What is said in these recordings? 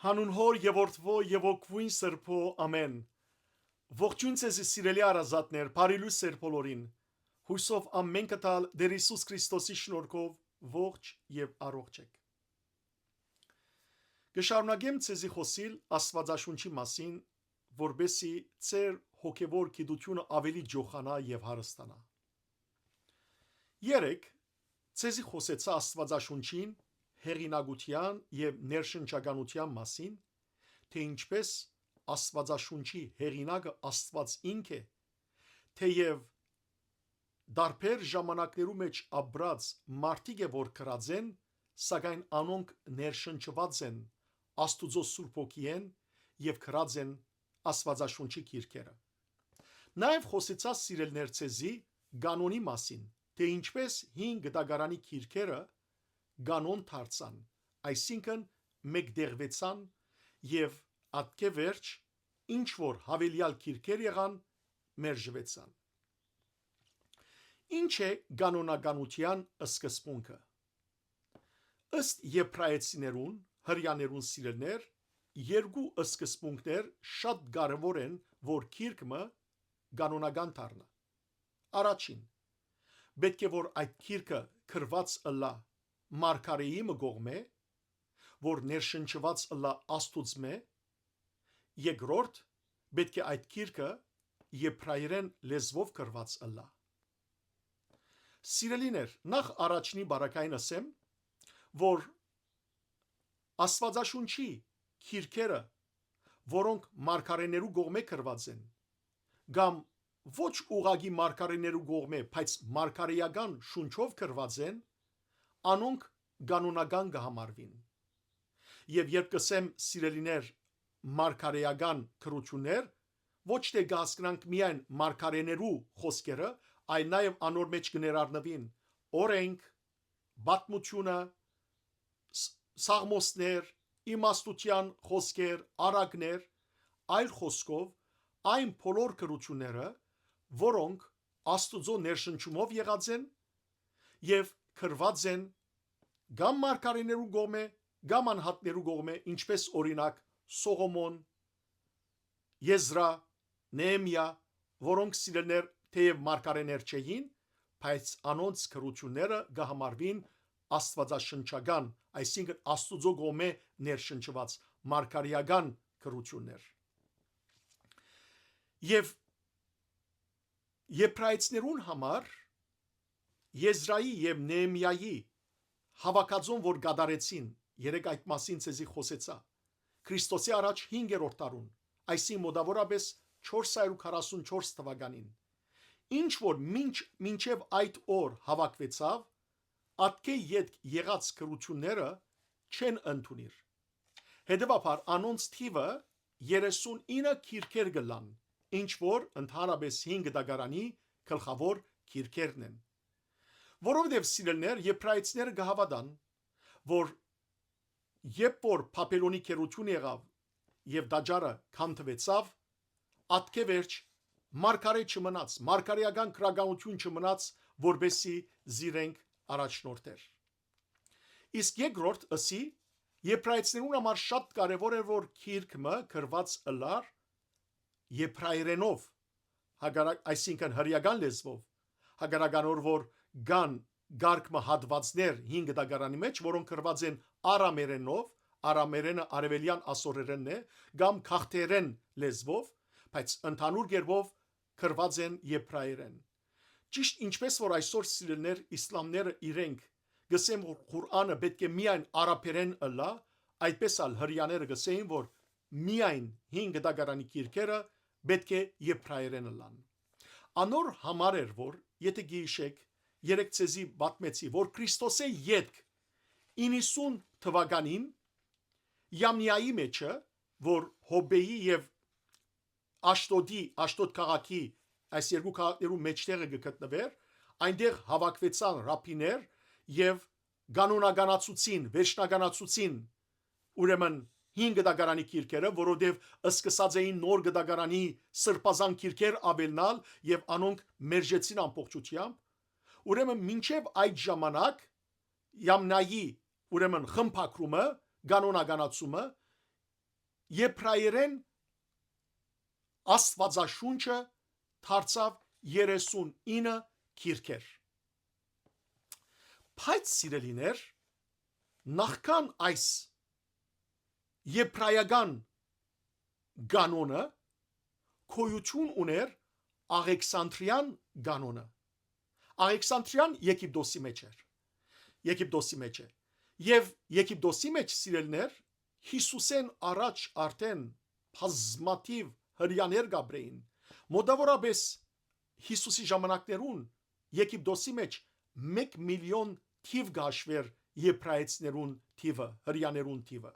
Հանուն Հոր եւ Որդվո եւ Օգվույն Սրբո ամեն։ Ողջույն ձեզ սիրելի արազատներ, բարի լույս ձեր բոլորին։ Հույսով ամեն կտալ Տեր Հիսուս Քրիստոսի շնորհքով ողջ եւ առողջ եք։ Կշարունակեմ ձեզի խոսիլ Աստվածաշունչի մասին, որբեսի ձեր հոգեվոր գիտությունը ավելի ջոխանա եւ հարստանա։ Երեք ձեզի խոսեցա Աստվածաշունչին հեղինակության եւ ներշնչականության մասին, թե ինչպես Աստվածաշունչի հեղինակը Աստված ինք է, թեև դարբեր ժամանակներու մեջ ապրած մարդիկ է որ կրած են, սակայն անոնք ներշնչված են Աստուծո Սուրբ Հոգիեն եւ կրած են Աստվածաշունչի գիրքերը։ Նաեւ խոսեցա սիրելներ ցեզի կանոնի մասին, թե ինչպես 5 դագարանի գիրքերը կանոն դարձան, այսինքն մեկդեղվեցան եւ ատկե վերջ ինչ որ հավելյալ գիրքեր եղան մերժվեցան։ Ինչ է կանոնականության սկզբունքը։ Ըստ եբրայեցիներուն հрьяաներուն սիրելներ, երկու սկզբունքներ շատ կարևոր են, որ գիրքը կանոնական դառնա։ Առաջին, պետք է որ այդ գիրքը գրված ըլլա մարգարեի մգողմե, որ ներշնչված ըլլա Աստուծմե։ Երկրորդ, պետք է այդ գիրքը եբրայերեն լեզվով գրված ըլլա։ Սիրելիներ, նախ առաջնի բարակային ասեմ, որ Աստվածաշունչի գիրքերը, որոնք մարգարեներու կողմէ գրված են, կամ ոչ ուղագի մարգարեներու կողմէ, բայց մարգարեական շունչով գրված են, անոնք կանոնական կհամարվին։ Եվ երբ կսեմ սիրելիներ մարգարեական քրություններ, ոչ թե կհասկանանք միայն մարգարեներու խոսքերը, այլ նաև անոր մեջ կներառնվին օրենք, պատմությունը, սաղմոսներ, իմաստության խոսքեր, արակներ, այլ խոսքով այն բոլոր քրությունները, որոնք Աստուծո ներշնչումով եղած են եւ գրված են կամ մարգարեներու կողմէ, կամ անհատներու կողմէ, ինչպես օրինակ Սողոմոն, Եզրա, Նեեմիա, որոնք սիրելներ թեև մարգարեներ չէին, բայց անոնց քրությունները կհամարվին աստվածաշնչական, այսինքն Աստուծո կողմէ ներշնչված մարգարեական քրություններ։ Եվ եբրայեցիներուն համար Եզրայի եւ Նեեմիայի հավաքածուն, որ գդարեցին, երեք այդ մասին ցեզի խոսեցա, Քրիստոսի առաջ 5-րդ տարուն, այսին մոտավորապես 444 թվականին, ինչ որ մինչև այդ օր հավաքվեցավ, ատկե յետ եղած քրությունները չեն ընդունիր։ Հետևաբար անոնց թիվը 39 գիրքեր գլան, ինչ որ ընդհանրապես 5 դագարանի գլխավոր գիրքերն են։ Որովհետև սիրելներ եբրայեցիները կհավատան, որ երբ որ Բաբելոնի քերություն եղավ եւ դաջարը քանդվեցավ, ատկե վերջ մարգարե չմնաց, մարգարեական քրագանություն չմնաց, որբեսի զիրենք առաջնորդեր։ Իսկ երկրորդ ըսի եբրայեցիներուն համար շատ կարևոր է, որ գիրքը գրված ըլլար եբրայերենով, այսինքն հրեական լեզվով, հագարականոր որ կան գարկմը հատվածներ 5 դագարանի մեջ, որոնք գրված են արամերենով, արամերենը արևելյան ասորերենն է, կամ քախտերեն լեզվով, բայց ընդհանուր կերպով գրված են եբրայերեն։ Ճիշտ ինչպես որ այսօր սիրելներ իսլամները իրենք գսեն որ Ղուրանը պետք է միայն արաբերեն ըլլա, այդպես ալ հրեաները գսեին որ միայն 5 դագարանի գիրքերը պետք է եբրայերեն ըլլան։ Անոր համար էր որ եթե գիշեք երեք ցեզի պատմեցի, որ Քրիստոսի յետք 90 թվականին Յամնիայի մեջը, որ Հոբեի եւ Աշտոդ քաղաքի այս երկու քաղաքներու մեջտեղը գտնվեր, այնտեղ հավաքվեցան ռաբիներ եւ կանոնականացուցին, վերջնականացուցին ուրեմն 5 դագարանի գիրքերը, որովհետև սկսած էին նոր դագարանի սրբազան գիրքեր ավելնալ եւ անոնք մերժեցին ամբողջությամբ։ Ուրեմն մինչև այդ ժամանակ Յամնայի ուրեմն խմբակրումը, կանոնականացումը եբրայերեն Աստվածաշունչը դարձավ 39 քիրքեր։ Բայց սիրելիներ, նախքան այս եբրայական կանոնը գոյություն ուներ Աղեքսանդրիան կանոնը։ Աղեքսանդրիան Եգիպտոսի մեջ էր։ Եգիպտոսի մեջ է։ Եվ Եգիպտոսի մեջ սիրելիներ Հիսուսեն առաջ արդեն բազմաթիվ հրյաներ գաբրեին։ Մոտավորապես Հիսուսի ժամանակներուն Եգիպտոսի մեջ 1 միլիոն թիվ գաշվեր եբրայեցներուն թիվը, հրյաներուն թիվը։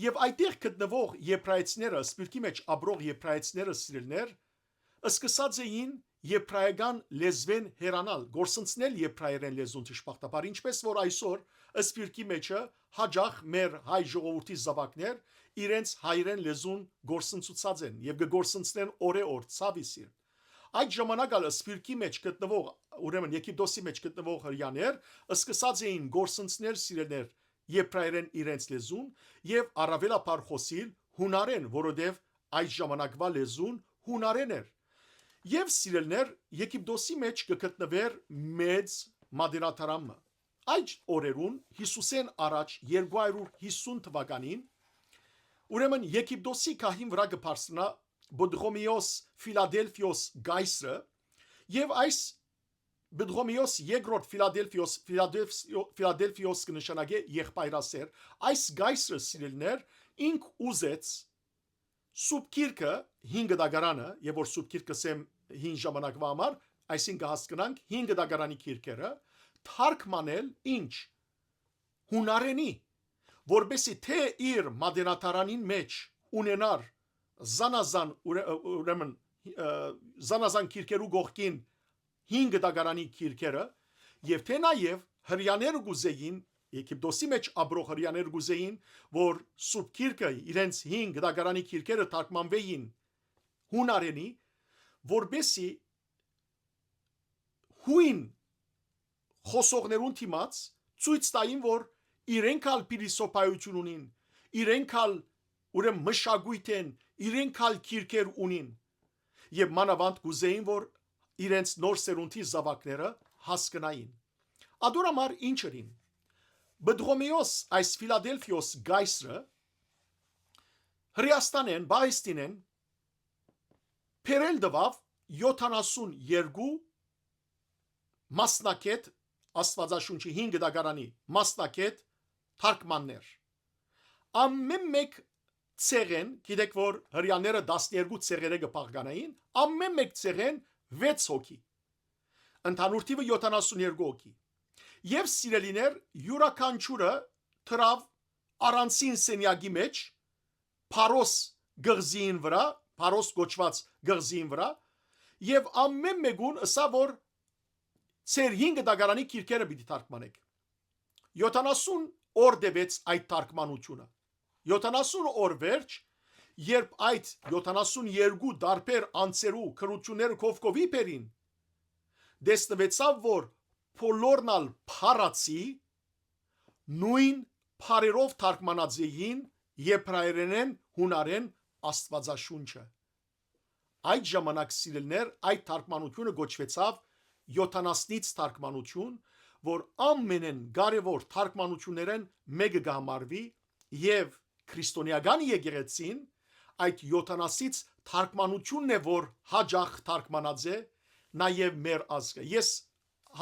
Եվ այդտեղ գտնվող եբրայեցները, սպիրկի մեջ ապրող եբրայեցները սիրելներ, սկսած էին եբրայական լեզվեն հերանալ, գործընծնել եբրայերեն լեզուն ճշմարտաբար, ինչպես որ այսօր սպիրկի մեջը հաջող մեր հայ ժողովրդի զավակներ իրենց հայերեն լեզուն գործընծուցած են եւ գործընծնեն օրեօր ցավիսիր։ Այդ ժամանակ ալ սպիրկի մեջ գտնվող, ուրեմն Եգիպտոսի մեջ գտնվող հրյաներ սկսած էին գործընծնել սիրելներ եբրայերեն իրենց լեզուն եւ առավելապար խոսիլ հունարեն, որովհետեւ այդ ժամանակվա լեզուն հունարեն էր։ Եվ սիրելներ Եգիպտոսի մեջ կգտնվեր մեծ մադենատարամը։ Այդ օրերուն Հիսուսեն առաջ 250 թվականին ուրեմն Եգիպտոսի քահին վրա կբարձրանա Բդղոմիոս Ֆիլադելֆիոս գայսրը եւ այս Բդղոմիոս երկրորդ Ֆիլադելֆիոս կնշանակե եղբայրասեր այս գայսրը սիրելներ ինք ուզեց Սուրբ Գիրքը 5 դագարանը եւ որ Սուրբ Գիրքը սեմ 5 ժամանակվա համար այսինքն հասկանանք 5 դագարանի գիրքերը թարգմանել ինչ հունարենի որբեսի թե իր մադենատարանին մեջ ունենար ուրեմն զանազան քիրքերու գողքին 5 դագարանի քիրքերը եւ թե նաեւ հрьяաները գուզեին Եգիպտոսի մեջ ապրող հрьяաները գուզեին որ Սուրբ Գիրքը իրենց 5 դագարանի քիրքերը թարգմանվեին հունարենի որբեսի հույն խոսողներուն թիմած ցույց տային որ իրենք ալ փիլիսոփայություն ունին իրենք ալ ուրեմն մշակույթ են իրենք ալ քիրքեր ունին եւ մանավանդ գուզեին որ իրենց նոր սերունդի զավակները հասկանային ադորամար ինչերին Բդղոմեոս այս Ֆիլադելֆիոս գայսրը հրեաստանեն բայստինեն Փերել դվավ 72 մասնակետ Աստվածաշունչի 5 դագարանի մասնակետ թարգմաններ ամեն մեկ ցեղեն գիտեք որ հрьяաները 12 ցեղերը կփաղկանային ամեն մեկ ցեղեն 6 հոգի ընդհանուր թիվը 72 հոգի եւ սիրելիներ յուրաքանչյուրը թրավ առանցին սենյակի մեջ Փարոս գղզին վրա Փարոս գոչված գղզին վրա եւ ամեն մեկուն ըսա որ ծեր 5 դագարանի քիրքերը պիտի թարգմանեք 70 օր դեպեց այդ թարգմանությունը 70 օր վերջ երբ այդ 72 դարբեր անցերու քրությունները կովկովի բերին դեսնվեցավ որ փոլորնալ փարացի նույն փարերով թարգմանած էին եբրայերեն հունարեն Աստվածաշունչը այդ ժամանակ սիրելներ այդ թարգմանությունը գոչվեցավ 70-ից թարգմանություն որ ամենեն կարևոր թարգմանություններն մեկը կհամարվի եւ քրիստոնեական եկեղեցին այդ 70-ից թարգմանությունն է որ հաջող թարգմանած է նաեւ մեր ազգը ես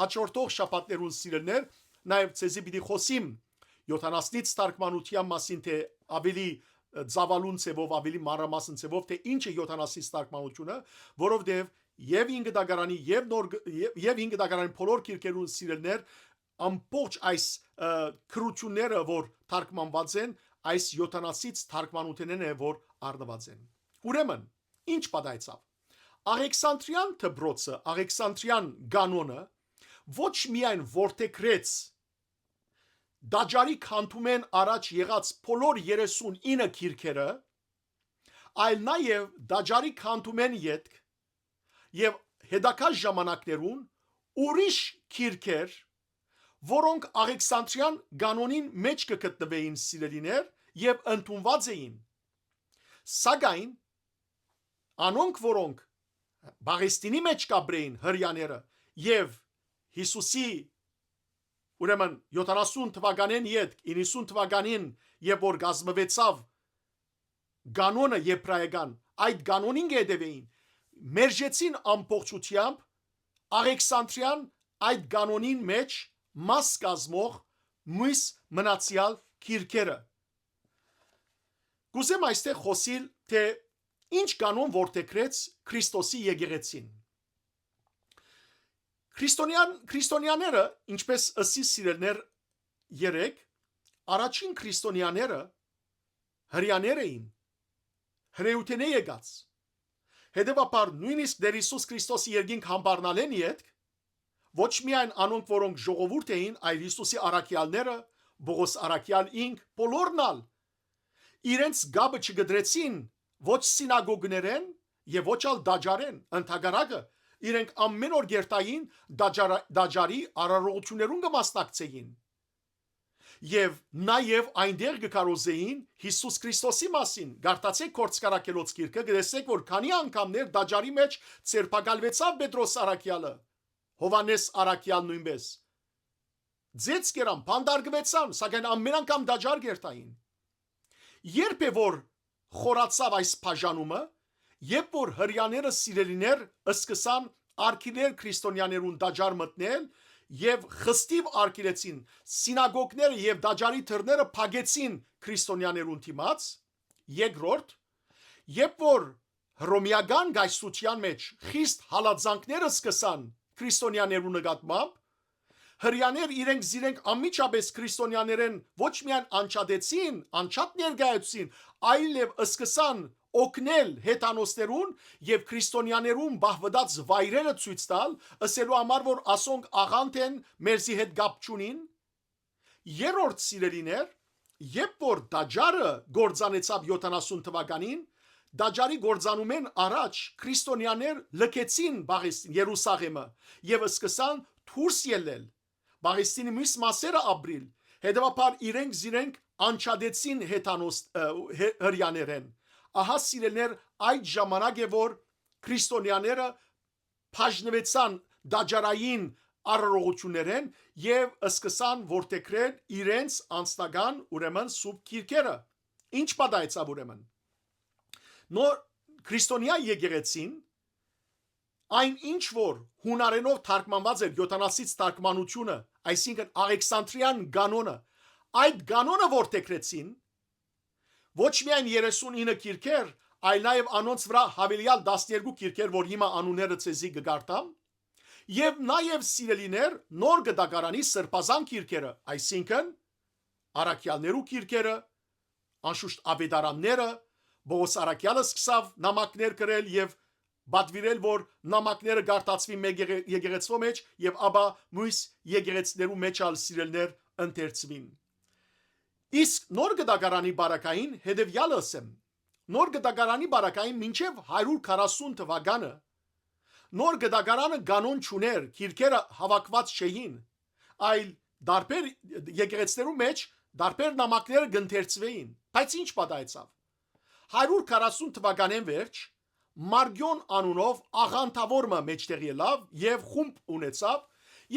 հաջորդող շաբաթներուն սիրելներ նաեւ ցեզի պիտի խոսիմ 70-ից թարգմանության մասին թե ավելի ծավալուն ցևով ավելի մանրամասն ցևով թե ինչ է 70-ից թարգմանությունը որովհետեւ եւ 5 դագարանի եւ նոր եւ 5 դագարանի բոլոր քիրքերուն սիրելներ ամբողջ այս քրությունները որ թարգմանված են այս 70-ից թարգմանություններն է որ առնված են ուրեմն ինչ պատահեցավ Աղեքսանդրիան դբրոցը Աղեքսանդրիան կանոնը ոչ միայն որտեգրեց դաջարի քանթումեն առաջ եղած բոլոր 39 քիրքերը այլ նաև դաջարի քանթումեն յետք եւ հետագա ժամանակներուն ուրիշ քիրքեր որոնք Աղեքսանդրիան կանոնին մեջ կգտնվեին սիրելիներ եւ ընդունված էին Սակայն անոնք որոնք Բաղեստինի մեջ կաբրեին հрьяաները եւ Հիսուսի ուրեմն 70 թվականին յետ 90 թվականին երբ որ գազմվեցավ կանոնը եբրայական այդ կանոնին գեդեվեին մերժեցին ամբողջությամբ Աղեքսանդրիան այդ կանոնին մեջ մաս կազմող մյուս մնացյալ քիրքերը Գուզեմ այստեղ խոսիլ թե ինչ կանոն որտեքրեց Քրիստոսի եկեղեցին Քրիստոնյաները ինչպես ըսի սիրելներ 3 առաջին քրիստոնյաները հрьяաներ էին հրեուտենե եկած հետևաբար նույնիսկ դեր Հիսուս Քրիստոսի երկինք համբարնալեն յետ ոչ միայն անոնք որոնք ժողովուրդ էին այլ Հիսուսի առաքյալները Բողոս առաքյալ ինք բոլորնալ իրենց գաբը չգդրեցին ոչ սինագոգներեն եւ ոչ ալ դաջարեն ընդհանրակը իրենք ամեն օր գերտային դաջարի արարողություններուն կմասնակցեին եւ նաեւ այնտեղ կկարոզեին Հիսուս Քրիստոսի մասին գարտացեք կորցկարակելոց գիրքը գտեսեք որ քանի անգամներ դաջարի մեջ ցերպակալվեցավ Պետրոս առաքյալը Հովանես առաքյալ նույնպես ձեծ կերան փանդարգվեցան սակայն ամեն անգամ դաջար գերտային երբ է որ խորացավ այս բաժանումը երբ որ հрьяաները սիրելիներ սկսան արքիներ քրիստոնյաներուն դաջար մտնել եւ խստիվ արկիրեցին սինագոգները եւ դաջարի թռները փագեցին քրիստոնյաներուն դիմաց երկրորդ երբ որ հռոմեական գայսության մեջ խիստ հալածանքները սկսան քրիստոնյաներուն նկատմամբ հрьяաներ իրենք անմիջապես քրիստոնյաներեն ոչ միայն անչադեցին անչափ ներկայացին այլև սկսան օգնել հետանոսներուն եւ քրիստոնյաներուն բահվդած վայրերը ցույց տալ ասելու համար որ ասոնք աղանդ են մերզի հետ գապ չունին երրորդ սիրելիներ երբ որ դաջարը գործանեցավ 70 թվականին դաջարի գործանումեն առաջ քրիստոնյաներ լքեցին Բաղեստին Երուսաղեմը եւ սկսան դուրս ելնել Բաղեստինի մյուս մասերը ապրիլ հետեւաբար իրենք անչադեցին հետանոս հрьяաներեն ահա սիրելներ այդ ժամանակ է որ քրիստոնյաները բաժնվեցան դաջարային արարողություններեն եւ սկսան որտեքրել իրենց անձնական ուրեմն սուրբ քիրքերը ինչ պատահեցավ ուրեմն նոր քրիստոնյա եկեղեցին այն ինչ որ հունարենով թարգմանված էր 70-ից թարգմանությունը այսինքն Աղեքսանդրիան կանոնը այդ կանոնը որտեքրեցին ոչ միայն 39 քիրքեր, այլ նաև անոնց վրա հավելյալ 12 քիրքեր, որ հիմա անունները ցեզի կգարտամ, եւ նաև սիրելիներ նոր գդակարանի սրբազան քիրքերը, այսինքն առաքյալներու քիրքերը, անշուշտ ավետարանները, Բողոս առաքյալը սկսավ նամակներ գրել եւ բադվիրել, որ նամակները գարտացվի մեկ եկեղեցու մեջ եւ ապա մյուս եկեղեցիներու մեջ ալ սիրելներ ընթերցվին Իսկ նոր գդակարանի բարակային հետևյալը ասեմ նոր գդակարանի բարակային մինչև 140 թվականը նոր գդակարանը կանոն չուներ քիրքերը հավաքված չէին այլ դարբեր եկեղեցիներու մեջ դարբեր նամակները գընթերցվեին բայց ինչ պատահեցավ 140 թվականին վերջ Մարգյոն անունով աղանթավորը մեջտեղ ելավ եւ խումբ ունեցավ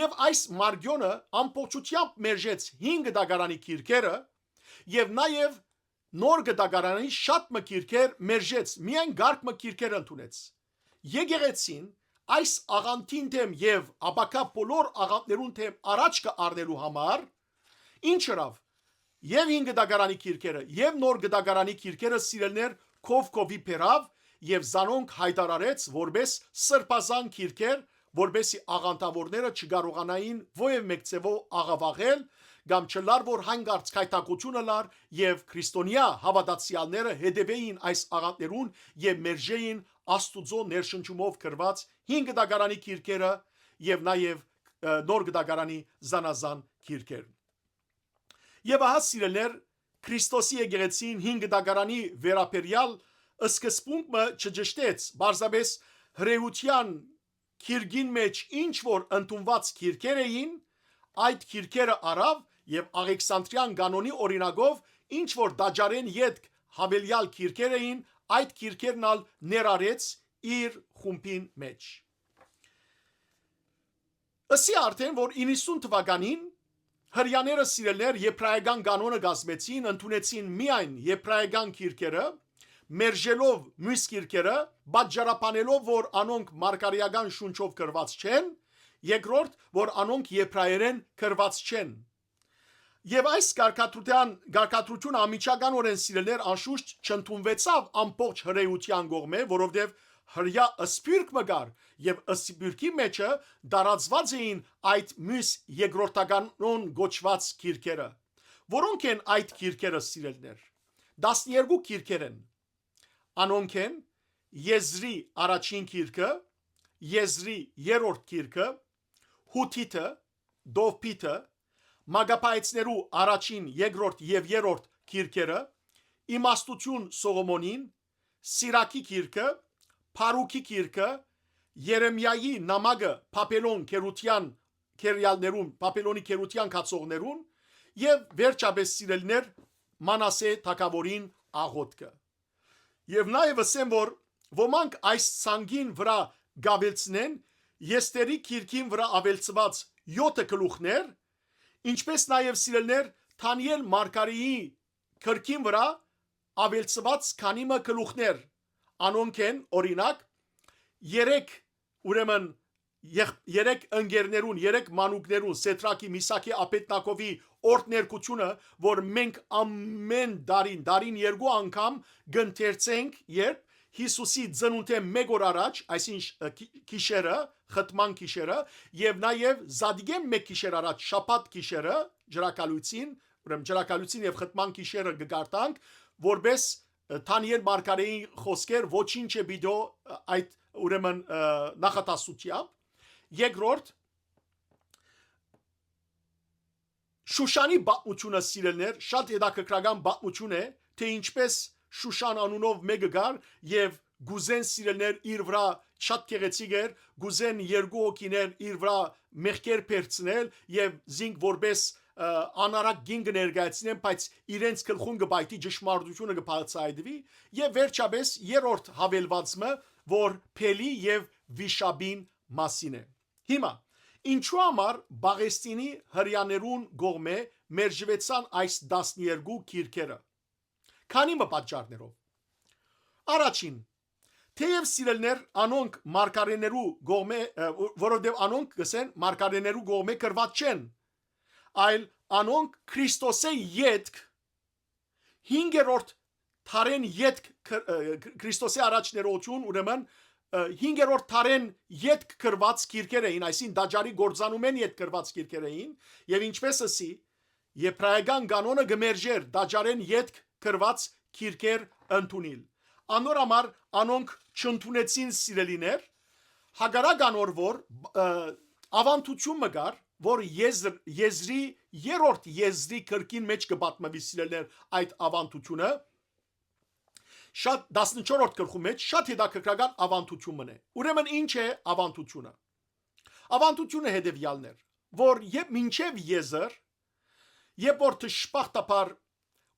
եւ այս Մարգյոնը ամբողջությամբ մերժեց 5 գդակարանի քիրքերը Եվ նաև նոր գդակարանի շատ մկիրքեր մերժեց, միայն գարկ մկիրքեր ընդունեց։ Եկեղեցին այս աղանթին թեմ եւ ապակա բոլոր աղանթներուն թեմ առաջ կառնելու համար ինչ հրավ եւ 5 գդակարանի քիրքերը եւ նոր գդակարանի քիրքերը սիրելներ կովի փերավ եւ զանոնք հայտարարեց որպես սրբազան քիրքեր որբեսի աղանթավորները չկարողանային ովև մեկ ցևով աղավաղել կամ չլար որ հանգարց քայտակությունը լար եւ քրիստոնյա հավատացյալները հետևեին այս աղանթներուն եւ մերժեին աստուծո ներշնչումով գրված 5 գդակարանի քիրքերը եւ նաեւ նոր գդակարանի զանազան քիրքեր եւ ահա սիրելներ Քրիստոսի եկեղեցին 5 գդակարանի վերապերյալ սկզբունքը չջշտեց բարձրապես հրեության քիրգին մեջ ինչ որ ընդունված քիրքեր էին այդ քիրքերը արավ եւ Աղեքսանդրիան կանոնի օրինակով ինչ որ դաջարեն յետ հավելյալ քիրքեր էին այդ քիրքերն ալ ներառեց իր խումբին մեջ։ Ասի արդեն, որ 90 թվականին հրյաները սիրելներ եբրայական կանոնը կազմեցին, ընդունեցին միայն եբրայական քիրքերը, մերժելով մյուս քիրքերը, պատճառաբանելով, որ անոնք մարգարեական շունչով գրված չեն, երկրորդ, որ անոնք եբրայերեն գրված չեն։ Եվ այս կարգադրությունը ամիջականորեն սիրելներ անշուշտ չընդունվեցավ ամբողջ հրեության կողմէ, որովհետև հրյա սփյուռք մգար եւ սփյուռքի մեջը դարածված էին այդ մյուս երկրորդականոն գոչված քիրքերը, որոնք են այդ քիրքերը սիրելներ։ 12 քիրքեր են։ Անոնք են Եզրի առաջին քիրքը, Եզրի երրորդ քիրքը, Հութիթը, Դովփիթը, Մագապայեցներու առաջին, երկրորդ եւ երրորդ քիրքերը, Իմաստություն Սողոմոնին, Սիրակի քիրքը, Փարուքի քիրքը, Երեմիայի նամակը Բաբելոն քերուտյան Բաբելոնի քերուտյան կացողներուն եւ վերջապես սիրելներ Մանասե թագավորին աղոթքը։ Եվ նաեւ ասեմ, որ ոմանք այս ցանգին վրա գավելցնեն Եստերի քիրքին վրա ավելցված 7 գլուխներ, ինչպես նաեւ սիրելներ Դանիել մարգարեի քրքին վրա ավելցված քանիմը գլուխներ, անոնք են օրինակ 3 ընկերներուն, 3 մանուկներուն Սեդրակի, Միսակի, Աբեդնագովի օրդներկությունը, որ մենք ամեն դարին 2 անգամ գընթերցենք, երբ Հիսուսի ծնունդեն 1 օր առաջ, այսինքն գիշերը, խտման գիշերը, եւ նաեւ Զադիգեն 1 գիշեր առաջ, շաբաթ գիշերը, ջրակալույցին եւ խտման գիշերը գարտանք, որբես Դանիել մարգարեի խոսքեր ոչինչ է բիդո այդ ուրեմն նախատասությամբ։ Երկրորդ Շուշանի բացությունը սիրելներ շատ հետաքրքրական բացություն է, թե ինչպես Շուշան անունով մեկը գար եւ գուզեն սիրելներ իր վրա շատ գեղեցիկ էր, գուզեն 2 հոգիներ իր վրա մեղքեր բերցնել եւ զինք որպես անարակ գին կներկայացնեն, բայց իրենց գլխուն կբայթի ճշմարտությունը կբացահայտվի եւ վերջապես երրորդ հավելվածը, որ Փելի եւ Վիշաբին մասին է։ Հիմա ինչու համար Բաղեստինի հрьяաներուն գողմե մերժվեցան այս 12 քիրքերը։ Քանի պատճառներով։ Առաջին, թեև սիրելներ անոնք մարգարեներու գողմե, որովհետև անոնք գսեն մարգարեներու գողմե գրված չեն, այլ անոնք Քրիստոսի յետք 5-րդ Թարեն յետք Քրիստոսի առաջներություն, ուրեմն 5-րդ Թարեն յետք գրված քիրքեր էին, այսին դաջարի գործանումեն յետք գրված քիրքեր էին, եւ ինչպես ասի եբրայական կանոնը գմերժեր դաջարեն յետք գրված քիրքեր ընդունել։ Անոր համար անոնք չընդունեցին սիրելիներ, հագարակ անոր որ ավանդություն մգար, որ Եզրի երրորդ Եզրի քրկին մեջ կպատմվի սիրելներ այդ ավանդությունը, շատ 14-րդ գլխու մեջ շատ հետաքրքրական ավանդություն մնե։ Ուրեմն ինչ է ավանդությունը։ Ավանդությունը հետևյալներ, որ երբ մինչև Եզր, երբ որ թշպախտապար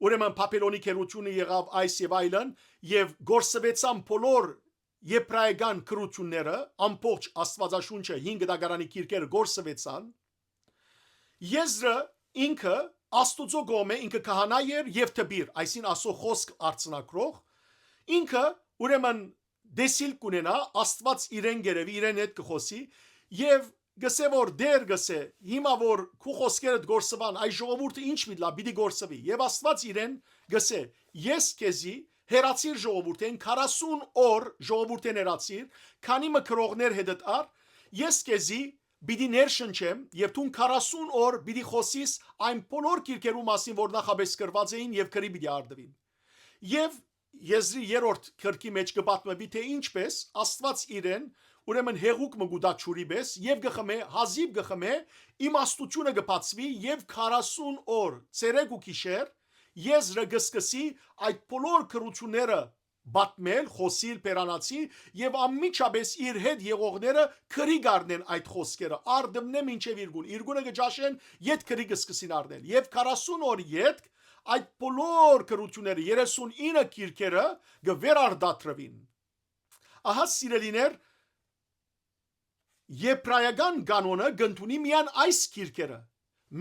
ուրեմն Բաբելոնի քերությունը եղավ այս եւ այլն եւ գործվեցան բոլոր եբրայական քրությունները, ամբողջ Աստվածաշունչը 5 դագարանի քիրքերը գործվեցան, Եզրը ինքը Աստուծո գոմե ինքը քահանա էր եւ թբիր, այսին ասո խոսք արցնակրող, ինքը ուրեմն դեսիլ կունենա Աստված իրեն գերեվի, իրեն հետ կխոսի եւ գսե որ դեր գսե հիմա որ քու խոսքերդ գործվան այ ժողովուրդը ինչ միլա պիտի գործվի եւ Աստված իրեն գսե ես քեզի հերացիր ժողովուրդեն 40 օր ժողովուրդեն հերացիր քանի մկրողներ հետդ ար ես քեզի պիտի ներշնչեմ եւ դու 40 օր պիտի խոսիս այն բոլոր քիրքերու մասին որ նախաբես գրված էին եւ քրի պիտի արդվին եւ Եզրի երրորդ քրկի մեջ կպատմվի թե ինչպես Աստված իրեն ուրեմն հեղուկ մգուդաչուրի պես եւ գխմե հազիվ գխմե իմաստությունը կբացվի եւ 40 օր ցերեկ ու գիշեր Եզրը գսկսի այդ բոլոր քրությունները բատմել խոսիլ պերանացի եւ ամիջապես իր հետ եղողները քրի գարնեն այդ խոսքերը արդմնե մինչեւ իրգունը գճաշեն յետ քրի գսկսին արդեն եւ 40 օր յետ այդ բոլոր կրությունները 39 քիրքերը գվերարդատրվին։ Ահա սիրելիներ, եբրայական կանոնը գտնունի միան այս քիրքերը,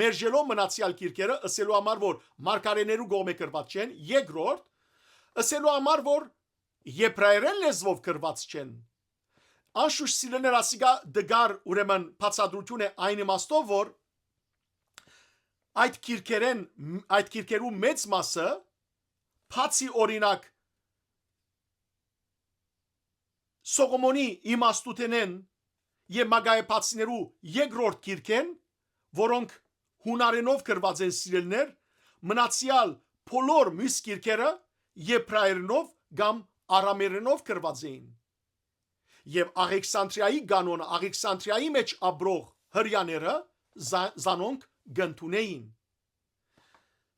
մերժելով մնացյալ քիրքերը, ասելու համար որ մարգարեներու կողմէ գրված չեն, երկրորդ ասելու համար որ եբրայերեն լեզվով գրված չեն։ Անշուշտ սիրելիներ, ասիկա դգար ուրեմն բացատրություն է այն իմաստով որ այդ քիրքերու մեծ մասը բացի օրինակ Սողոմոնի իմաստութենեն եւ մագայապացիներու երկրորդ քիրքեն, որոնք հունարենով գրված են սիրելիներ, մնացյալ բոլոր մյուս քիրքերը եբրայերենով կամ արամերենով գրված էին։ Եվ Աղեքսանդրիայի կանոնը, Աղեքսանդրիայի մեջ ապրող հրյաները զանոնք գտնունեին։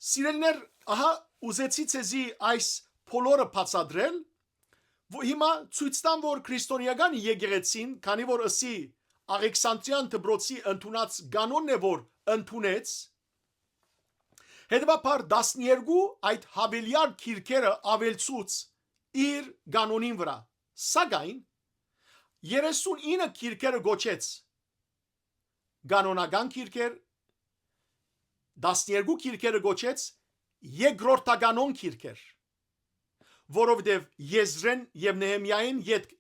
Սիրելիներ, ահա ուզեցի ցեզի այս բոլորը բացատրել, հիմա ցույց տամ որ քրիստոնեական եկեղեցին, քանի որ ըսի Աղեքսանդրիան դբրոցի ընդունած կանոնն է որ ընդունեց, հետևաբար 12 այդ հավելյալ քիրքերը ավելցուց իր կանոնին վրա, սակայն 39 քիրքերը գոչեց կանոնական քիրքեր, 12 քիրքերը գոչեց երկրորդականոն քիրքեր, որովհետև Եզրեն եւ Նեհեմիային յետ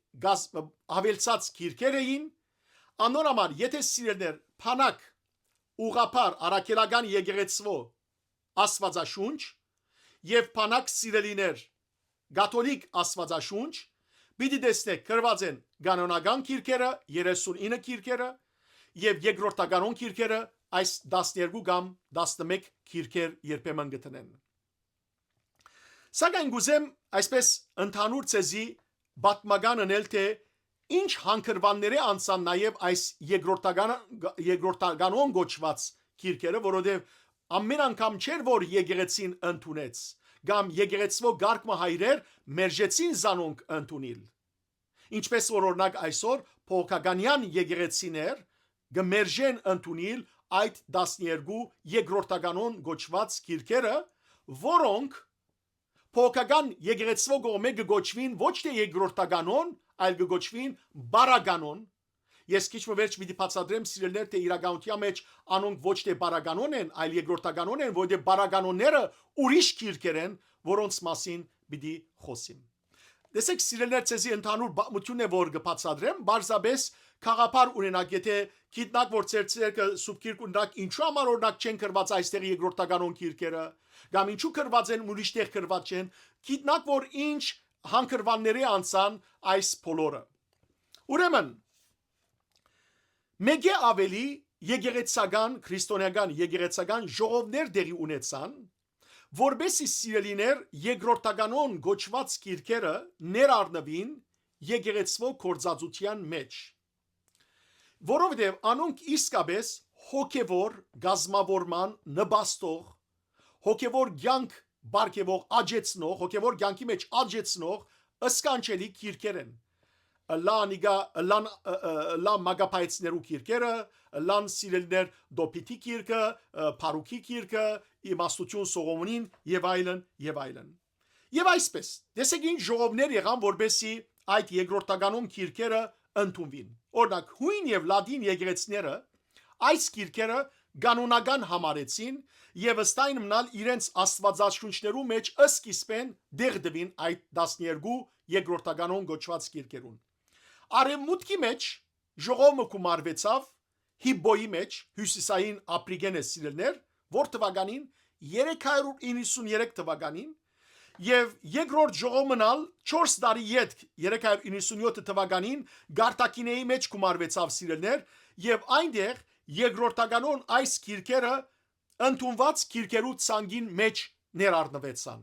ավելցած քիրքեր էին, անորոմար եթե սիրելիներ փանակ ուղապար արաքելական եկեղեցվո աստվածաշունչ եւ փանակ սիրելիներ կաթոլիկ աստվածաշունչ պիտի տեսնեք գրված են կանոնական քիրքերը 39 քիրքերը եւ երկրորդականոն քիրքերը այս 12 կամ 11 քիրքեր երբեմն գտնեն։ Սակայն գուզեմ այսպես ընդհանուր ցեզի բատմական անել թե ինչ հանգրվանների անցան նաև այս երկրորդականոն գոչված քիրքերը, որովհետև ամեն անգամ չէր որ եկեղեցին ընդունեց, կամ եկեղեցվո գարկմը հայրեր մերժեցին զանոնք ընդունել։ Ինչպես որ օրինակ այսօր փոխականյան եկեղեցիներ գմերժեն ընդունել այդ 12 երկրորդականոն գոչված քիրքերը, որոնք փոխական եկեղեցվո կողմէ գոչվին ոչ թե երկրորդականոն, այլ գոչվին բարականոն։ Ես քիչ վերջ մի դիպացադրեմ սիրելներ թե իրականության մեջ անոնք ոչ թե բարականոն են, այլ երկրորդականոն են, որտեղ բարականոնները ուրիշ քիրքեր են, որոնց մասին պիտի խոսիմ։ Տեսեք սիրելներ, ցեզի ընդհանուր բացմությունն է որ կբացատրեմ, բարձաբես խաղապար ունենակ, եթե գիտնակ որ ցերկը սուբ քիրք ունենակ, ինչու համար օրինակ չեն գրված այստեղ երկրորդականոն քիրքերը, կամ ինչու գրված են ուրիշ տեղ գրված չեն, գիտնակ որ ինչ հանգրվանների անցան այս բոլորը։ Ուրեմն մեկ ավելի եկեղեցական քրիստոնեական եկեղեցական ժողովներ դերի ունեցան, որբեսի սիրելիներ երկրորդականոն գոչված քիրքերը ներառնվին եկեղեցվո կորձածության մեջ, որովհետև անոնք իսկապես հոգևոր գազմավորման նպաստող, հոգևոր կյանք բարգեւող աճեցնող, հոգևոր կյանքի մեջ աճեցնող ըսկանչելի քիրքեր են։ Լան մագապայեցներու քիրքերը, լան սիրելիներ դոպիտի քիրքը, փարուքի քիրքը, իմաստություն Սողոմոնին եւ այլն եւ այլն։ Եվ այսպես, տեսեք ինչ ժողովներ եղան, որբեսի այդ երկրորդականոն քիրքերը ընդունվին։ Օրինակ հույն եւ լադին եկեղեցիները այս քիրքերը կանոնական համարեցին եւ ըստայն մնալ իրենց աստվածաշունչներու մեջ ըսկիսպեն դերդվին այդ 12 երկրորդականոն գոչված քիրքերուն։ Արեմուտքի մեջ ժողովը կումարվեցավ Հիբոյի մեջ հյուսիսային ապրիգենե սիրելներ, որ թվականին 393 թվականին եւ երկրորդ ժողովնալ 4 տարի յետ 397 թվականին Գարտակինեի մեջ կումարվեցավ սիրելներ եւ այնտեղ երկրորդականոն այս քիրքերը ընդունված քիրքերու ցանգին մեջ ներառնվեցան։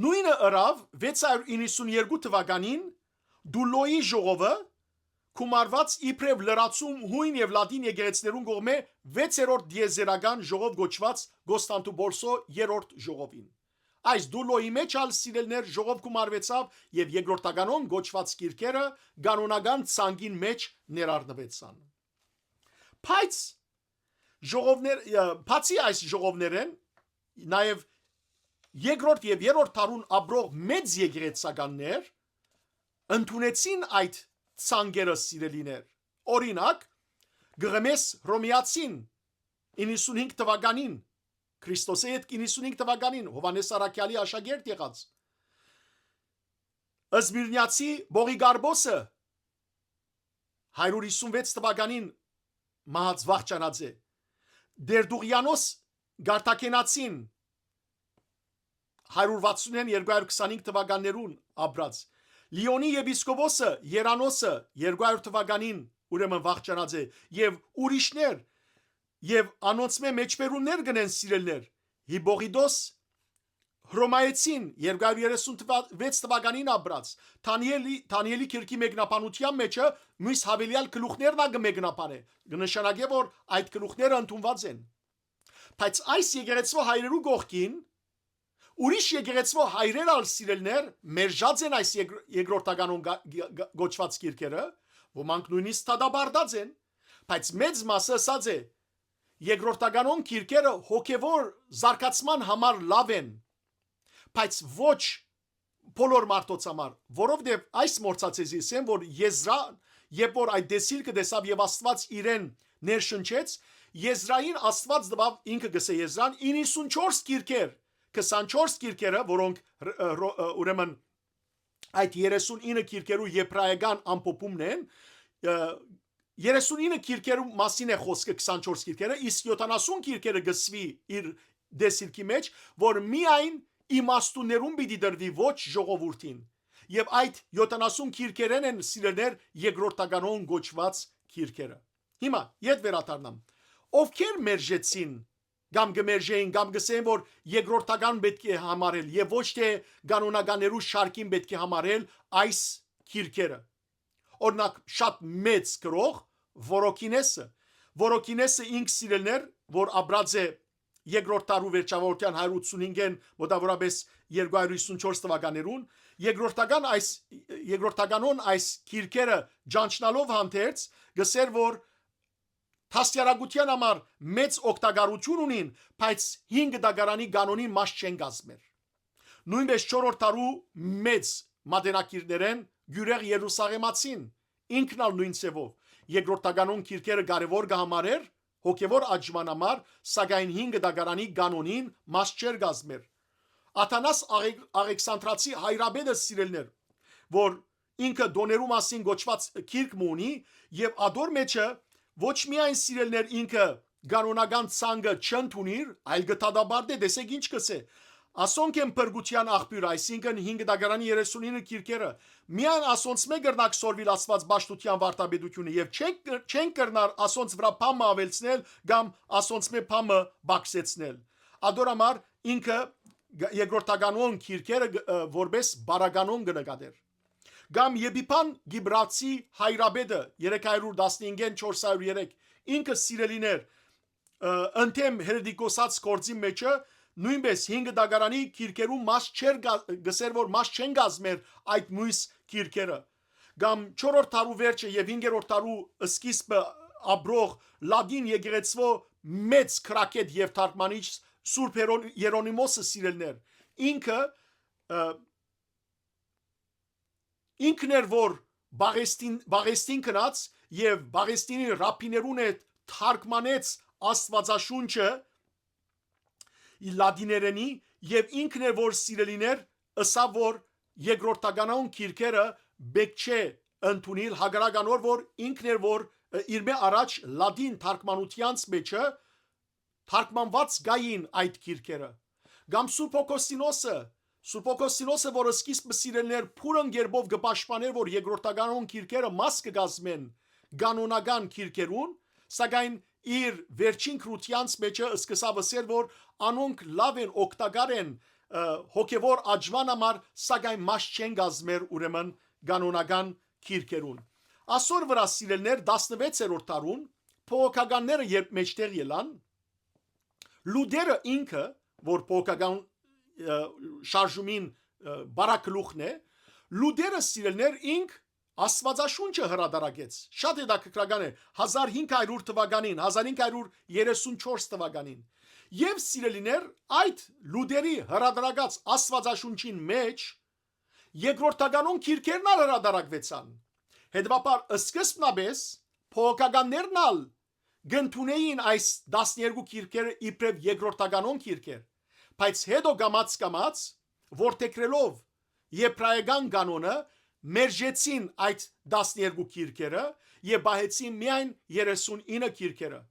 Նույնը ըրավ 692 թվականին Դուլոյի ժողովը կումարված իբրև լրացում հույն եւ լադին եկեղեցիներուն կողմէ 6-րդ դիեզերական ժողով գոչված Կոստանդնուպոլսո 3-րդ ժողովին։ Այս Դուլոյի մեջ ալ սիրելներ ժողով կումարվեցավ եւ երկրորդականոն գոչված քիրքերը կանոնական ցանգին մեջ ներառնվեցան։ Բայց ժողովներ բացի այս ժողովներեն նաև երկրորդ եւ երրորդ դարուն ապրող մեծ եկեղեցականներ ընդունեցին այդ ցանկերը սիրելիներ։ Օրինակ Գրեմես Հռոմեացին 95 թվականին Քրիստոսի հետ 95 թվականին Հովանես Արաքյալի աշակերտ եղած Զմիրնիացի Բողիգարբոսը 156 թվականին մահաց վախճանած է։ Դերդուղյանոս Գարտակենացին 160-225 թվականներուն ապրած Լիոնի եպիսկոպոսը Երանոսը 200 թվականին ուրեմն վախճանած է եւ ուրիշներ եւ անոնցմե մեջբերումներ գնեն սիրելներ Հիբողիդոս Հռոմայեցին 236 թվականին ապրած Դանիելի քրկի մեկնաբանության մեջը մյուս հավելյալ գլուխներն ա գմեկնաբանե կնշանակե որ այդ գլուխները ընդունված են բայց այս եկեղեցու հայրերու կողքին ուրիշ եկեղեցու հայրեր ալ սիրելներ մերժած են այս երկրորդականոն գոչված քիրքերը ոմանք նույնիսկ տադաբարդած են բայց մեծ մասը ասած է երկրորդականոն քիրքերը հոգևոր զարգացման համար լավ են բայց ոչ բոլոր մարդոց համար որովհետև այս մորցածեզի ասեմ որ Եզրան երբ որ այդ դեսիլքը դեսավ եւ Աստված իրեն ներշնչեց Եզրային Աստված դվավ ինքը գսե Եզրան 94 քիրքեր 24 քիրքերը որոնք ուրեմն այդ 39 քիրքերու եբրայական ամփոփումն են 39 քիրքերու մասին է խոսքը 24 քիրքերը իսկ 70 քիրքերը գսվի իր դեսիլքի մեջ որ միայն իմաստուներուն պիտի դրվի ոչ ժողովրդին եւ այդ 70 քիրքերեն են սիրելներ երկրորդականոն գոչված քիրքերը հիմա իդ վերադառնամ ովքեր մերժեցին կամ գմերժեին կամ գսեն որ երկրորդական պետք է համարել եւ ոչ թե կանոնականերու շարքին պետք է համարել այս քիրքերը օրինակ շատ մեծ գրող Որոքինեսը ինք սիրելներ որ ապրած է երկրորդ տարու վերջավորության 185-ին մոտավորապես 254 թվականերուն երկրորդականոն այս քիրքերը ճանչնալով հանդերձ գսեր որ Թաստիարակության համար մեծ օգտակարություն ունին, բայց 5 դագարանի կանոնի մաս չեն գազմեր։ Նույնպես 4-րդ տարու մեծ մատենակիրներեն Գյուրեղ Երուսաղեմացին ինքնալ նույն ցևով երկրորդականոն քիրքերը կարևոր կհամարեր հոգևոր աճման համար, սակայն 5 դագարանի կանոնին մաս չեր գազմեր։ Աթանաս Աղեքսանդրացի հայրաբեդը սիրելներ, որ ինքը դոներու մասին գոչված քիրք ունի եւ ադոր մեջը ոչ միայն սիրելներ ինքը կանոնական ցանկը չընդունիր, այլ գտադաբարդե դեսեք ինչ կսե։ Ասոնք են փրկության աղբյուր, այսինքն 5 դագարանի 39 քիրքերը։ Միայն ասոնց մեկ գրնակ սորվիլ Աստված ճաշտության վարտաբեդությունը եւ չեն կրնար ասոնց վրա փամը ավելցնել կամ ասոնց մե փամը բացեցնել։ Ադորամար ինքը երկրորդականոն քիրքերը որպես բարականոն կնկատեր։ Կամ Եբիփան Գիբրացի հայրաբեդը 315-ին 403 ինքը սիրելիներ ընթեմ հերդիկոսած կորձի մեջը նույնպես 5 դագարանի քիրքերու մաս չեր գսեր որ մաս չեն գազմեր այդ մույս քիրքերը կամ 4-րդ տարու վերջը եւ 5-րդ տարու սկիզբը ապրող լադին եկեղեցվո մեծ քրակետ եւ թարգմանիչ Սուրբ Երոնիմոսը սիրելներ ինքն էր որ Բաղեստին կնաց եւ Բաղեստինի ռաբիներուն հետ թարգմանեց Աստվածաշունչը լադիներենի եւ ինքն էր որ սիրելիներ ըսա որ երկրորդականոն քիրքերը բեք չէ ընդունել հագարականոր որ ինքն էր որ իր մե առաջ լադին թարգմանությանց մեջը թարգմանված գային այդ քիրքերը կամ Սուրբ Օգոստինոսը որ սկիզբը սիրելներ փուրն գերբով կպաշտպաներ որ երկրորդականոն քիրքերը մաս կգազմեն կանոնական քիրքերուն սակայն իր վերջին քրությանց մեջը սկսավ ասել որ անոնք լավ են օգտակար են հոգևոր աճման համար սակայն մաս չեն գազմեր ուրեմն կանոնական քիրքերուն ասոր վրա սիրելներ 16-րդ տարուն փողոքականները երբ մեջտեղ ելան Լուդերը ինքը որ փողոքական շարժումին բարակլուխն է Լուդերը սիրելներ ինք Աստվածաշունչը հրադարագեց շատ հետաքրքրական է 1500 թվականին 1534 թվականին Եվ սիրելիներ, այդ լուդերի հրադարագած Աստվածաշունչին մեջ երկրորդականոն քիրքերն ալ հրադարագվեցան։ Հետևաբար սկզբնապես փոքականներն ալ գտնունեին այս 12 քիրքերը իբրև երկրորդականոն քիրքեր, բայց հետո գամած որտեքրելով եբրայական կանոնը մերժեցին այդ 12 քիրքերը եւ բահեցին միայն 39 քիրքերը։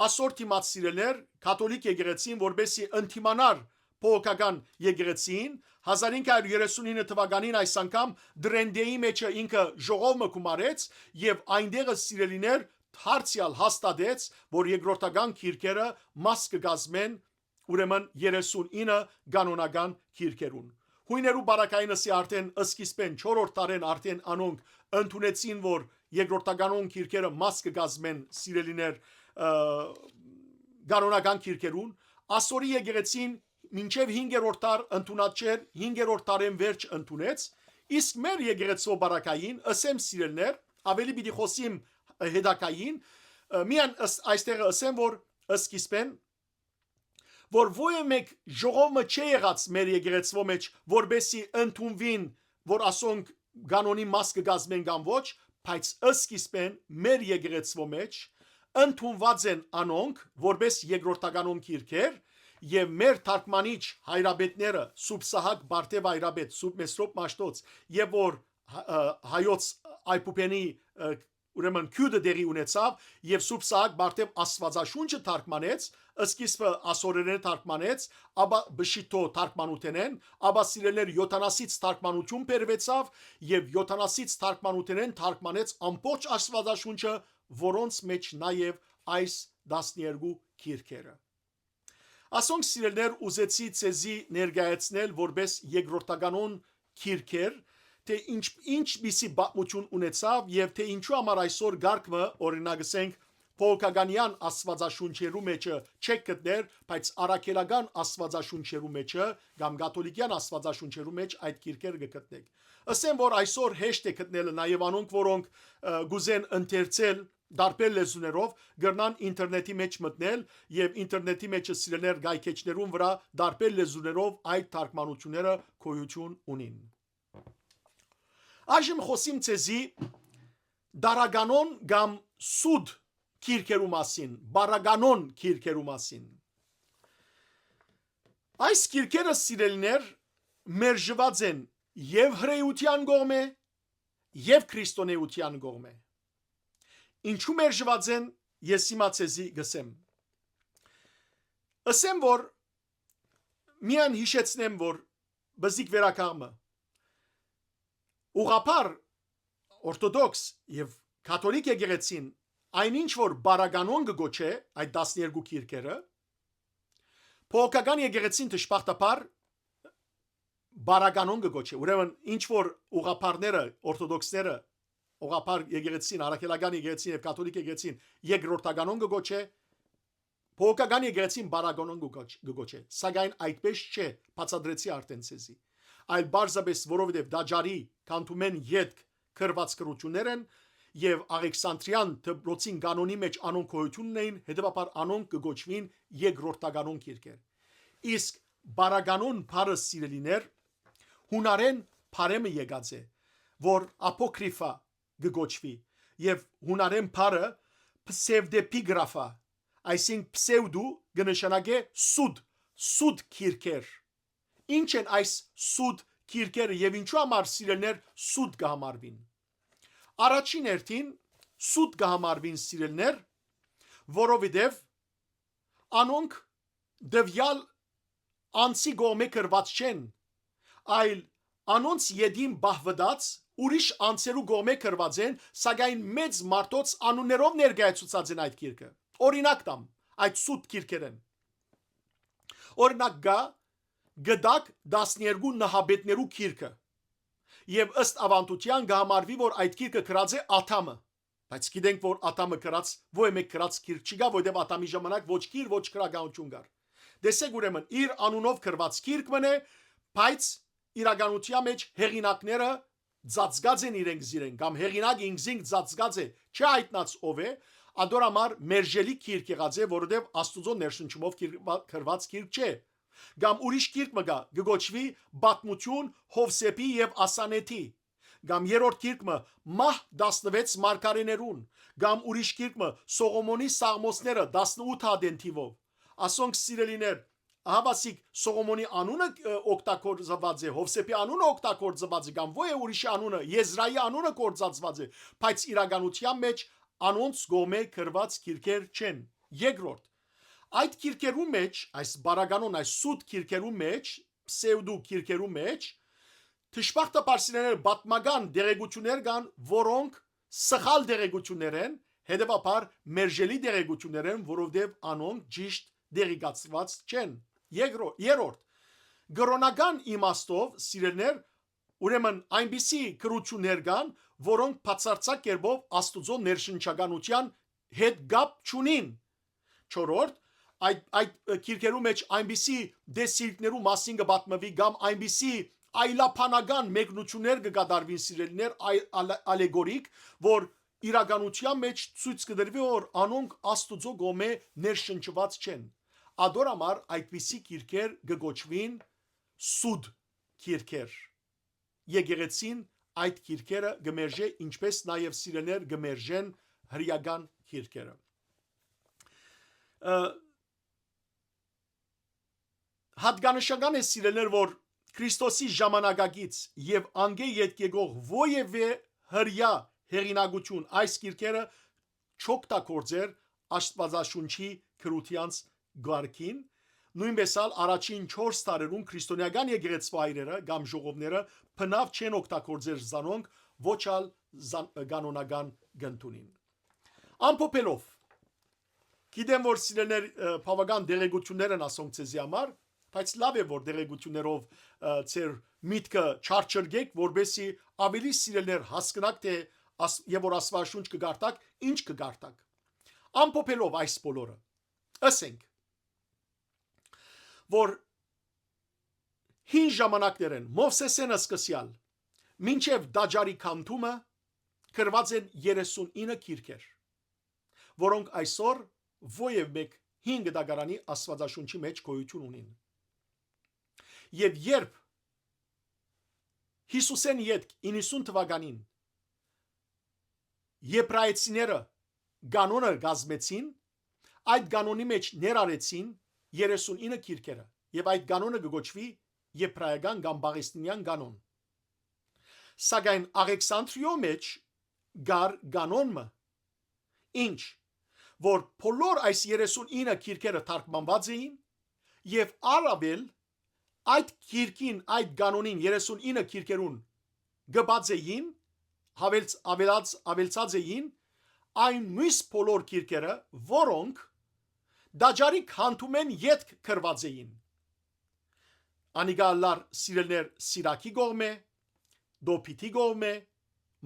Այսօր դիմաց սիրելներ կաթոլիկ եկեղեցին որբեսի ընդդիմանար փոքական եկեղեցին 1539 թվականին այս անգամ դրենդեի մեջը ինքը ժողովը գումարեց եւ այնտեղը սիրելիներ հարցյալ հաստատեց, որ երկրորդական քիրքերը մաս կգազմեն ուրեմն 39 կանոնական քիրքերուն։ Հույներու բարակայինսի արդեն սկիզբեն 4-րդ տարեն արդեն անոնք ընդունեցին, որ երկրորդականոն քիրքերը մաս կգազմեն սիրելիներ կանոնական քիրքերուն։ Ասորի եկեղեցին մինչև 5-րդ տար ընդունած չէր, 5-րդ տարեն վերջ ընդունեց, իսկ մեր եկեղեցու բարակային ասեմ սիրելներ, ավելի պիտի խոսիմ հետակային, միան այստեղ ասեմ, որ սկիզբեն որ ոյե մեկ ժողովը չի եղած մեր եկեղեցու մեջ, որբեսի ընդունվին, որ ասոնք կանոնի մաս կգազմեն կամ ոչ, բայց սկիզբեն մեր եկեղեցու մեջ ընդունված են անոնք, որբես երկրորդականոն քիրքեր, եւ մեր թարգմանիչ հայրաբետները Սուրբ Սահակ Բարտև հայրաբեդ, Սուրբ Մեսրոպ Մաշտոց եւ որ հայոց այփուպենի ուրեմն քյուդը դերի ունեցավ եւ Սուրբ Սահակ Բարտև Աստվածաշունչը թարգմանեց, սկիզբը ասորերեն թարգմանեց, ապա բշիտո թարգմանութենեն, ապա սիրելներ 70-ից թարգմանություն բերվեցավ եւ 70-ից թարգմանութենեն թարգմանեց ամբողջ Աստվածաշունչը, որոնց մեջ նաեւ այս 12 քիրքերը։ Ասոնք սիրելներ ուզեցի ցեզի ներկայացնել որպես երկրորդականոն քիրքեր, թե ինչպիսի բացություն ունեցավ եւ թե ինչու համար այսօր գարկը օրինակ ասենք փոքականյան աստվածաշունչերու մեջը չեք գտներ, բայց արաքելական աստվածաշունչերու մեջը կամ կաթոլիկյան աստվածաշունչերու մեջ այդ քիրքերը գտնեք։ Ասեմ որ այսօր հեշտ է գտնելը նաեւ անոնք որոնք գուզեն ընթերցել դարբեր լեզուներով գրնան ինտերնետի մեջ մտնել եւ ինտերնետի մեջ սիրելներ գայքեչներուն վրա դարբեր լեզուներով այդ թարգմանությունները գոյություն ունին։ Այժմ խոսիմ ցեզի դարականոն կամ սուդ քիրքերու մասին, բարականոն քիրքերու մասին։ Այս քիրքերը սիրելներ մերժված են եւ հրեության կողմէ եւ քրիստոնեության կողմէ։ Ինչու մերժված են, ես հիմա ցեզի գսեմ։ Ասեմ որ միան հիշեցնեմ որ բզիկ վերականգնը ուղղափառ օրթոդոքս եւ կաթոլիկ եկեղեցին այնինչ որ բարականոն կգոչե այդ 12 քիրքերը փոքական եկեղեցին դժբախտաբար բարականոն կգոչե ուրեմն ինչ որ ուղղափառները օրթոդոքսները ուղղափառ եկեղեցին արաքելական եկեղեցին եւ կաթոլիկ եկեղեցին երկրորդականոն կգոչե փոքական եկեղեցին բարականոն կգոչե սակայն այդպես չէ բացադրեցի արդեն ցեզի այլ բարձաբես որովհետեւ դաջարի կանտումեն յետք քրված կրություններ են եւ Աղեքսանդրիան դպրոցին կանոնի մեջ անոնք գոյություն ունեին հետեւաբար անոնք կգոչվին երկրորդականոն քիրքեր իսկ բարականոն բառը սիրելիներ հունարեն բարեմը եկած է որ ապոկրիֆա գոչվի եւ հունարեն բառը պսևդեպիգրաֆա այսինքն պսևդու կնշանակե սուդ քիրքեր ինչ են այս սուդ քիրքերը եւ ինչու համար սիրելներ սուդ կհամարվին առաջին հերթին սուդ կհամարվին սիրելներ որովհետեւ անոնք դվյալ անցի գոմե կրված չեն այլ անոնց յեդին բահվդած ուրիշ անցերու գոմե կրված են սակայն մեծ մարդոց անուններով ներկայացուցած են այդ քիրքը օրինակ տամ այդ սուդ քիրքերեն օրինակ գդակ 12 նահաբետներու քիրքը եւ ըստ ավանդության գամարվի որ այդ քիրքը գրած է Աթամը բայց գիտենք որ Աթամը գրած ոչ մեկ գրած քիրք չկա որովհետեւ Աթամի ժամանակ ոչ քիր ոչ քրագանություն կար դեսեք ուրեմն իր անունով գրված քիրք մնե բայց իրականության մեջ հեղինակները ծածկած են իրենք զիրեն կամ հեղինակ ինքզինք ծածկած է չհայտնած ով է Ադորամար մերժելի գիրք եղած է, որովհետև Աստուծո ներշնչումով գրված գիրք չէ։ Կամ ուրիշ գիրք մը գա, գոչվի Պատմություն Հովսեփի եւ Ասանեթի։ Կամ երրորդ գիրքը Մահ 16 մարգարեներուն, կամ ուրիշ գիրքը Սողոմոնի Սաղմոսները 18 հատեն թիվով։ Ասոնք սիրելիներ, հավասիկ Սողոմոնի անունը օգտագործված է, Հովսեփի անունը օգտագործված է, կամ ո՞ե ուրիշի անունը, Եզրայի անունը կործածված է, բայց իրականության մեջ անոնց գոմե գրված գիրքեր չեն։ Երկրորդ, այդ գիրքերու մեջ, այս բարագանոն, այս սուտ գիրքերու մեջ, պսևդո գիրքերու մեջ Թշպախտապարսիները պատմական դերեկություններ կան, որոնք սխալ դերեկություններ են, հետևաբար մերժելի դերեկություններ են, որովհետև անոնք ճիշտ դերեկացված չեն։ Երրորդ, գրոնական իմաստով սիրելներ, ուրեմն այնպիսի գրություններ կան, որոնք բացարձակ կերպով Աստուծո ներշնչականության հետ կապ չունին։ Չորրորդ, այդ գիրքերու մեջ այնպիսի դեսիլներու մասին կպատմվի կամ այնպիսի այլապանական մեկնություններ կկատարվին սիրելիներ ալեգորիկ, որ իրականության մեջ ցույց կդրվի, որ անոնք Աստուծո գոմե ներշնչված չեն։ Ադորամար այդպիսի գիրքեր կգոչվին սուդ գիրքեր։ Եկեղեցին այդ գիրքերը կմերժե, ինչպես նաև սիրելիներ կմերժեն հրեական գիրքերը։ Հատկանշական է սիրելիներ, որ Քրիստոսի ժամանակակից եւ անգե յետքեգող ովևէ հրյա հերինակություն այս գիրքերը չօգտագործեր Աստվածաշունչի քրությանց գարքին, նույնպես ալ առաջին 4 տարերուն քրիստոնեական եկեղեցու հայրերը կամ ժողովները բնավ չեն օգտագործեր զանոնք, ոչ ալ կանոնական գնդունին։ Ամփոփելով, գիտեմ, որ սիրելիներ բավական դերեկություններ են ասոնք ցեզի համար, բայց լավ է, որ դերեկություններով ծեր միտքը չարչրգեք, որբեսի ավելի սիրելներ հասկնաք, թե եւ որ Աստվածաշունչ կգարտակ, ինչ կգարտակ։ Ամփոփելով այս բոլորը, ասենք, որ հին ժամանակներեն Մովսեսեն սկսյալ մինչև Դաջարի քանդումը գրված են 39 գիրքեր, որոնք այսօր ովևէ մեկ 5 դագարանի Աստվածաշունչի մեջ գոյություն ունին։ Եվ երբ Հիսուսեն յետք 90 թվականին եբրայեցիները կանոնը գազմեցին, այդ կանոնի մեջ ներառեցին 39 գիրքերը, եւ այդ կանոնը կգոչվի եբրայական կամ բաղեստինյան կանոն։ Սակայն Աղեքսանդրիո մեջ գար կանոնը, ինչ որ բոլոր այս 39 գիրքերը թարգմանված էին եւ առավել այդ գիրքին, այդ կանոնին 39 գիրքերուն գբած էին, ավելցած էին այն մյուս բոլոր գիրքերը, որոնք Դաջարի քանդումեն յետք գրված էին։ Անիգալար սիրելներ Սիրակի կողմէ, Դոփիթի կողմէ,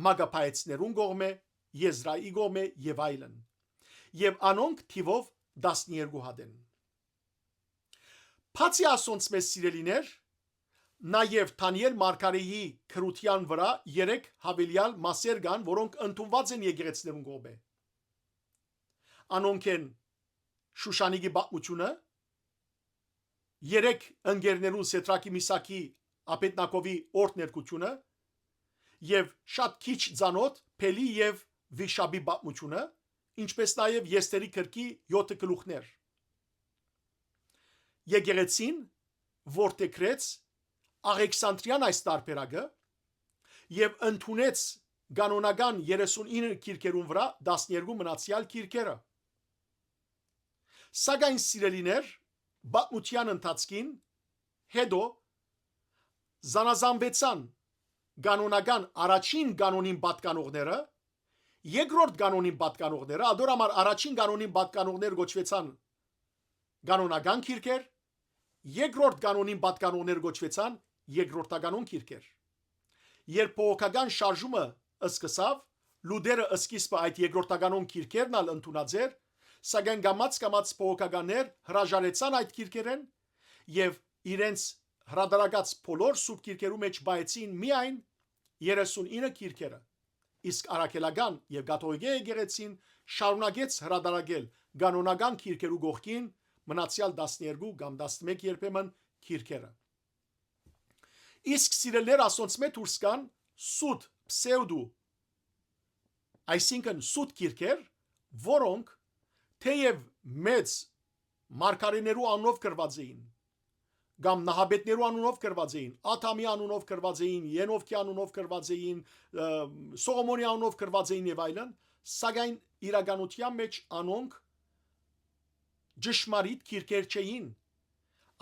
Մագապայեցներուն կողմէ, Եզրայի կողմէ եւ այլն։ Եվ անոնք թիվով 12 հատ են։ Բացի ասոնց մեծ սիրելիներ, նաև Դանիել մարգարեի քրության վրա 3 հավելյալ մասեր կան, որոնք ընդունված են եկեղեցիներուն կողմէ։ Անոնք են Շուշանիկի պատմությունը, 3 ընկերներուն Սետրակի, Միսակի, Աբեդնակովի օրհներկությունը եւ շատ քիչ ցանոթ Փելի եւ Վիշաբի պատմությունը, ինչպես նաև Եստերի քրքի 7 գլուխներ։ Եկեղեցին որտեգրեց Աղեքսանդրիան այս տարբերակը եւ ընդունեց կանոնական 39 գիրքերուն վրա 12 մնացյալ գիրքերը։ Սակայն սիրելիներ, պատմության ընթացքին հետո զանազանվեցան կանոնական առաջին կանոնին պատկանողները, երկրորդ կանոնին պատկանողները, ադորամար առաջին կանոնին պատկանողներ գոչվեցան կանոնական գիրքեր, երկրորդ կանոնին պատկանողներ գոչվեցան երկրորդականոն գիրքեր։ Երբ փողոքական շարժումը սկսավ, լուդերը սկիզբը այդ երկրորդականոն գիրքերն ալ ընդունած էր, սակայն գամած փողոքականներ հրաժարեցան այդ գիրքերեն եւ իրենց հրադարակած բոլոր սուրբ գիրքերու մեջ բայեցին միայն 39 գիրքերը։ իսկ արաքելական եւ կաթողիկե եկեղեցին շարունակեց հրադարագել կանոնական քիրքերու գողքին մնացյալ 12 կամ 11 երբեմն քիրքերը։ Իսկ սիրելներ ասոնց մեծ դուրս կան սուտ պսեուդու, այսինքն սուտ քիրքեր, որոնք թեև մեծ մարգարեներու անունով կրված էին, կամ նահաբետներու անունով կրված էին, Աթամի անունով կրված էին, Ենովքի անունով կրված էին, Սողոմոնի անունով կրված էին եւ այլն, սակայն իրականության մեջ անոնք ճշմարիտ քիրքեր չէին,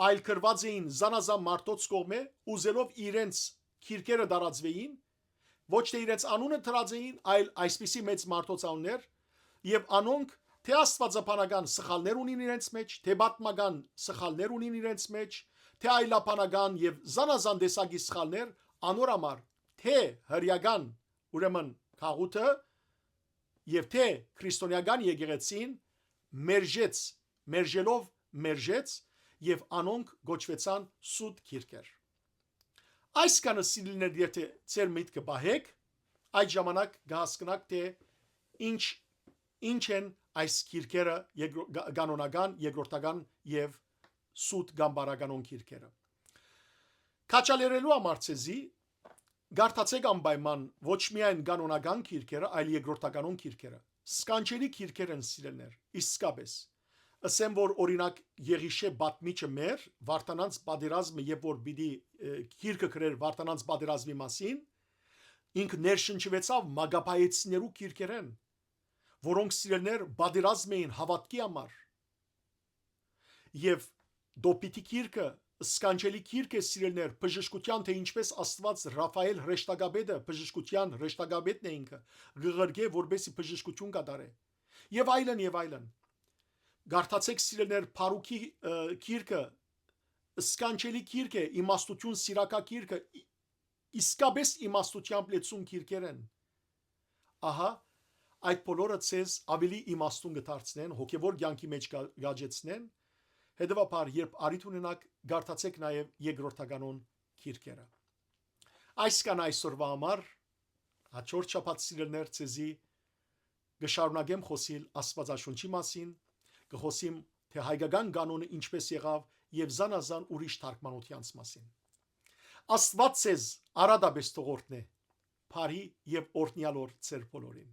այլ կրված էին զանազան մարդոց կողմէ, ուզելով իրենց քիրքերը դարածվեին, ոչ թե իրենց անունը դրածեին, այլ այսպիսի մեծ մարդոց անուններ, եւ անոնք թե աստվածաբանական սխալներ ունին իրենց մեջ, թե պատմական սխալներ ունին իրենց մեջ, թե այլապանական եւ զանազան տեսակի սխալներ, անորամար թե հրյական ուրեմն քաղուտը եւ թե քրիստոնեական եկեղեցին մերժեց եւ անոնք գոչվեցան սուտ քիրքեր։ Այս կանը սիրելիներ, եթե ծեր միտքը բահեք, այդ ժամանակ կհասկանաք թե ինչ են այս քիրքերը կանոնական, երկրորդական եւ սուտ գամբարականոն քիրքերը։ Քաչալերելու համար ցեզի գարտացեք անպայման ոչ միայն կանոնական քիրքերը, այլ երկրորդականոն քիրքերը։ Սկանչելի քիրքեր են սիրելներ, իսկապես։ Ասեմ որ օրինակ Եղիշե բատմիչը մեր Վարդանանց պատերազմը, երբ որ պիտի քիրքը գրեր Վարդանանց պատերազմի մասին, ինքը ներշնչվեցավ մագապայեցիներու քիրքերեն, որոնք սիրելներ պատերազմ էին հավատքի համար։ Եվ Դոպիտի քիրքը սկանչելի քիրք է սիրելներ, բժշկության թե ինչպես Աստված Ռաֆայել հրեշտակաբեդը, բժշկության հրեշտակաբեդն է ինքը, գղրգե որբեսի բժշկություն կատարե։ Եվ այլն։ Գարտացեք սիրելներ Փարուքի քիրքը, սկանչելի քիրք է, իմաստություն սիրակա քիրքը, իսկապես իմաստությամբ լեցուն քիրքեր են։ Ահա այդ բոլորը ցեզ ավելի իմաստուն կդարձնեն, հոգևոր կյանքի մեջ գաջեցնեն։ Հետևաբար, երբ արիթ ունենաք, գարտացեք նաև երկրորդականոն քիրքերը։ Այս կան այսօրվա համար, հաջորդ շաբաթ սիրելներ ցեզի կշարունակեմ խոսիլ Աստվածաշունչի մասին, կխոսիմ թե հայկական կանոնը ինչպես եղավ եւ զանազան ուրիշ թարգմանությանց մասին։ Աստված ցեզ արադաբես թողորտնե, բարի եւ օրհնյալ օր ձեր բոլորին։